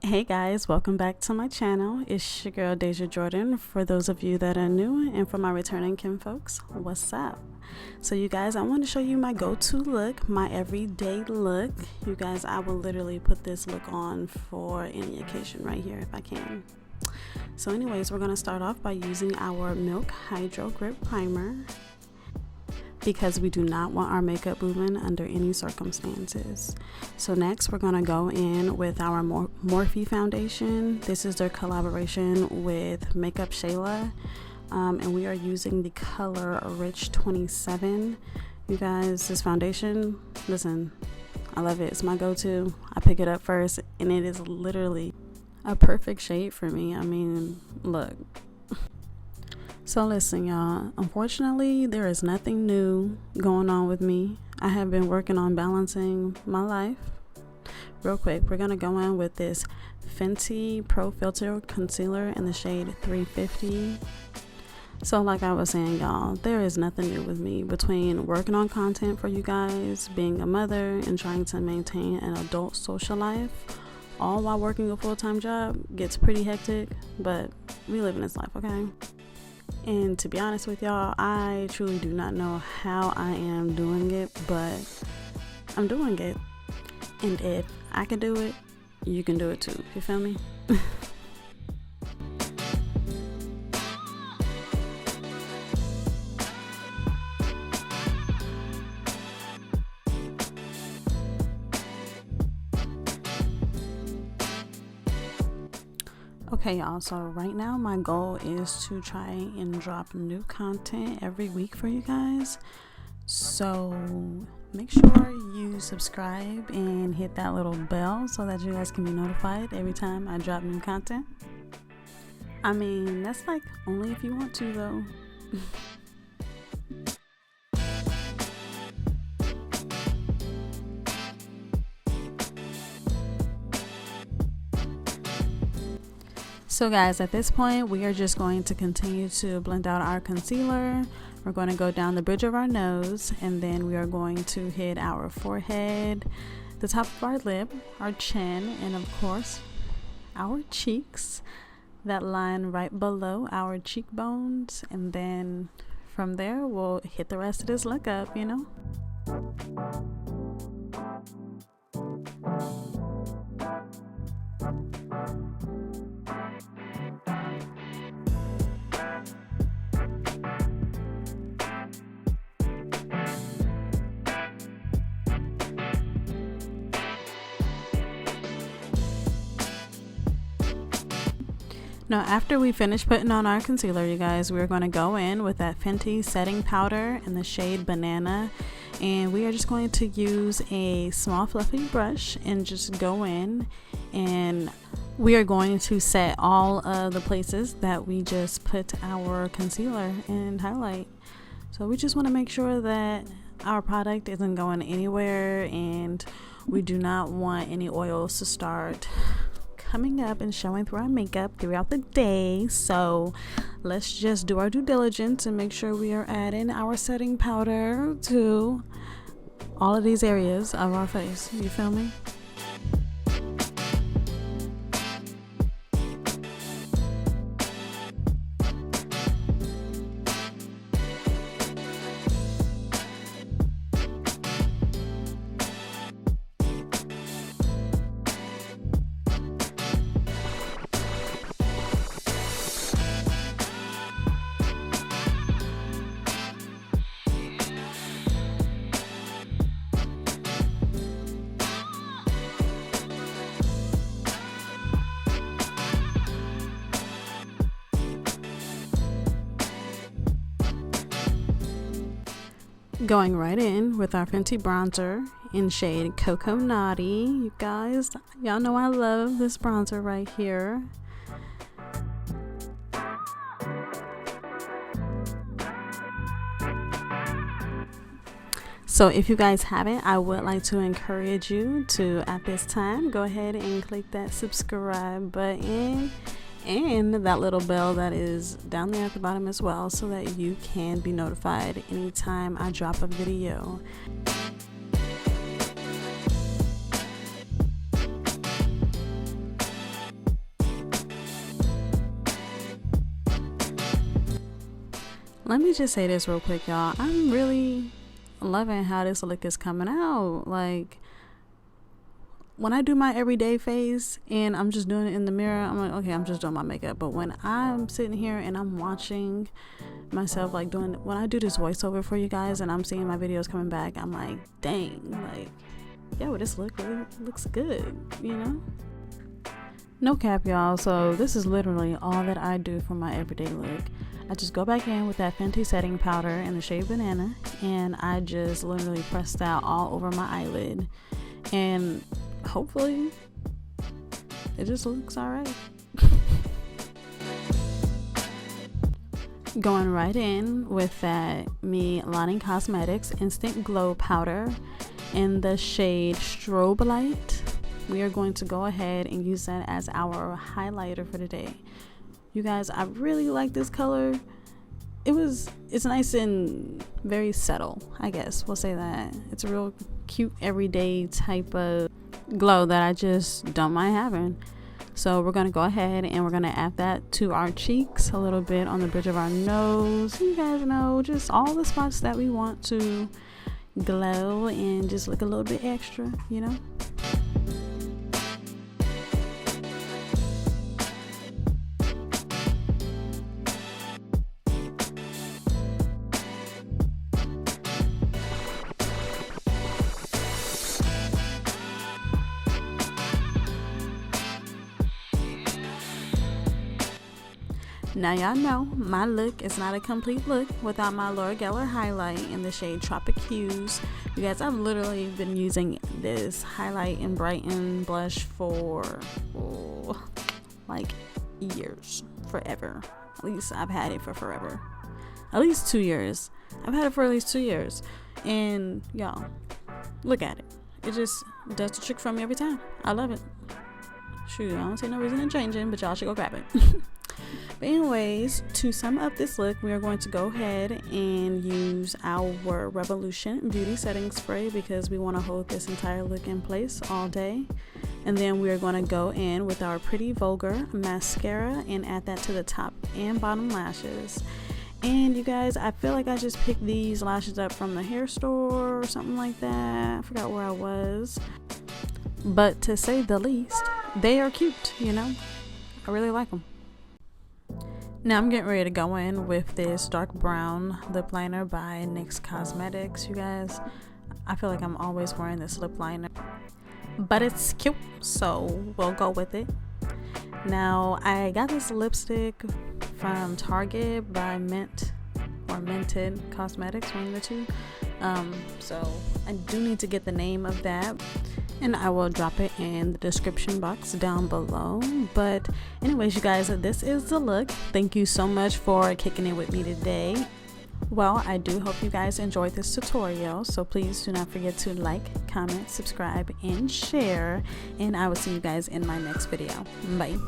Hey guys, welcome back to my channel. It's your girl Deja Jordan. For those of you that are new, and for my returning kinfolks, what's up? So you guys, I want to show you my go-to look, my everyday look. You guys, I will literally put this look on for any occasion right here if I can. So anyways, we're going to start off by using our Milk Hydro Grip Primer, because we do not want our makeup moving under any circumstances. So next we're going to go in with our Morphe foundation. This is their collaboration with Makeup Gellar, and we are using the color Rich 27. You guys, this foundation, listen, I love it. It's my go-to. I pick it up first and it is literally a perfect shade for me. I mean, look. So listen, y'all, unfortunately there is nothing new going on with me. I have been working on balancing my life. Real quick, we're gonna go in with this Fenty Pro Filter concealer in the shade 350. So like I was saying, y'all, there is nothing new with me. Between working on content for you guys, being a mother, and trying to maintain an adult social life, all while working a full-time job, gets pretty hectic, but we live in this life, okay? And to be honest with y'all, I truly do not know how I am doing it, but I'm doing it. And if I can do it, you can do it too. You feel me? Okay y'all, so right now my goal is to try and drop new content every week for you guys. So make sure you subscribe and hit that little bell so that you guys can be notified every time I drop new content. I mean, that's like only if you want to though. So guys, at this point we are just going to continue to blend out our concealer. We're going to go down the bridge of our nose, and then we are going to hit our forehead, the top of our lip, our chin, and of course our cheeks, that line right below our cheekbones. And then from there we'll hit the rest of this look up, you know. Now after we finish putting on our concealer, you guys, we're going to go in with that Fenty setting powder in the shade Banana, and we are just going to use a small fluffy brush and just go in, and we are going to set all of the places that we just put our concealer and highlight. So we just want to make sure that our product isn't going anywhere, and we do not want any oils to start coming up and showing through our makeup throughout the day. So let's just do our due diligence and make sure we are adding our setting powder to all of these areas of our face. You feel me? Going right in with our Fenty bronzer in shade Coco Naughty. You guys, y'all know I love this bronzer right here. So if you guys haven't, I would like to encourage you to, at this time, go ahead and click that subscribe button and that little bell that is down there at the bottom as well, so that you can be notified anytime I drop a video. Let me just say this real quick, y'all. I'm really loving how this look is coming out. Like, when I do my everyday face and I'm just doing it in the mirror, I'm like, okay, I'm just doing my makeup. But when I'm sitting here and I'm watching myself, like when I do this voiceover for you guys and I'm seeing my videos coming back, I'm like, dang, like, yo, this look really looks good, you know? No cap, y'all. So this is literally all that I do for my everyday look. I just go back in with that Fenty setting powder in the shade Banana, and I just literally press that all over my eyelid, and hopefully it just looks all right. Going right in with that Milani Cosmetics Instant Glow Powder in the shade Strobelight. We are going to go ahead and use that as our highlighter for today. You guys, I really like this color. It's nice and very subtle, I guess we'll say that. It's a real cute everyday type of glow that I just don't mind having. So we're gonna go ahead and we're gonna add that to our cheeks, a little bit on the bridge of our nose. You guys know, just all the spots that we want to glow and just look a little bit extra, you know. Now y'all know my look is not a complete look without my Gellar highlight in the shade Tropic Hues. You guys, I've literally been using this highlight and brighten blush for like years, forever. At least I've had it for forever. At least 2 years. I've had it for at least 2 years. And y'all, look at it. It just does the trick for me every time. I love it. Shoot, I don't see no reason in changing, but y'all should go grab it. But anyways, to sum up this look, we are going to go ahead and use our Revolution Beauty Setting Spray because we want to hold this entire look in place all day. And then we are going to go in with our pretty Vulgar mascara and add that to the top and bottom lashes. And you guys, I feel like I just picked these lashes up from the hair store or something like that. I forgot where I was. But to say the least, they are cute, you know. I really like them. Now I'm getting ready to go in with this dark brown lip liner by NYX Cosmetics. You guys, I feel like I'm always wearing this lip liner, but it's cute, so we'll go with it. Now I got this lipstick from Target by Mented Cosmetics, one of the two. So I do need to get the name of that, and I will drop it in the description box down below. But anyways, you guys, this is the look. Thank you so much for kicking it with me today. Well, I do hope you guys enjoyed this tutorial, so please do not forget to like, comment, subscribe, and share, and I will see you guys in my next video. Bye.